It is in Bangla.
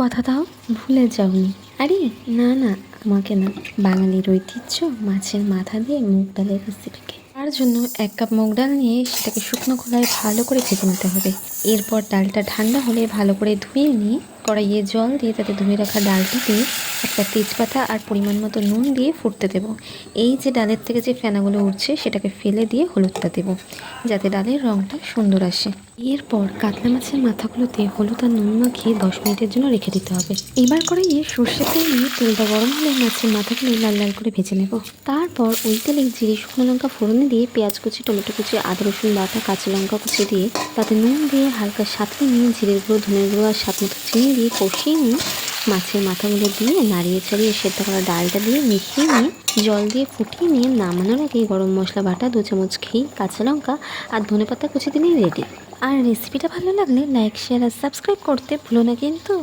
কথা দাও, ভুলে যাওনি। আরে না না, আমাকে না, বাঙালির ঐতিহ্য মাছের মাথা দিয়ে মুগ ডালের রেসিপিকে। তার জন্য 1 কাপ মুগ ডাল নিয়ে সেটাকে শুকনো খোলায় ভালো করে ভেজে নিতে হবে। এরপর ডালটা ঠান্ডা হলে ভালো করে ধুয়ে নিয়ে কড়াইয়ে জল দিয়ে তাতে ধুয়ে রাখা ডালটা দিয়ে একটা তেজপাতা আর পরিমাণ মতো নুন দিয়ে ফুটতে দেবো। এই যে ডালের থেকে যে ফেনাগুলো উঠছে সেটাকে ফেলে দিয়ে হলুদটা দেবো, যাতে ডালের রঙটা সুন্দর আসে। এরপর কাতলা মাছের মাথাগুলোতে হলুদ আর নুন মাখিয়ে 10 মিনিটের জন্য রেখে দিতে হবে। এবার কড়াইয়ে সর্ষে তেল নিয়ে তেলটা গরম হলে মাছের মাথাগুলো লাল লাল করে ভেজে নেব। তারপর ওই তেলে জিরে শুকনো লঙ্কা ফোড়নে দিয়ে পেঁয়াজ কুচি, টমেটো কুচি, আদা রসুন বাটা, কাঁচা লঙ্কা কুচি দিয়ে তাতে নুন দিয়ে হালকা সাঁতলে নিয়ে জিরে গুঁড়ো, ধনে গুঁড়ো আর স্বাদ মতো চিনি দিয়ে কষিয়ে নিয়ে মাছের মাথাগুলো দিয়ে নাড়িয়ে ছাড়িয়ে সেদ্ধ করা ডালটা দিয়ে মিশিয়ে নিয়ে জল দিয়ে ফুটিয়ে নিয়ে নামানোর আগে গরম মশলা বাটা 2 চামচ ঘি, কাঁচা লঙ্কা আর ধনেপাতা কুচি দিলেই রেডি। আর রেসিপিটা ভালো লাগলে লাইক, শেয়ার আর সাবস্ক্রাইব করতে ভুলো না কিন্তু।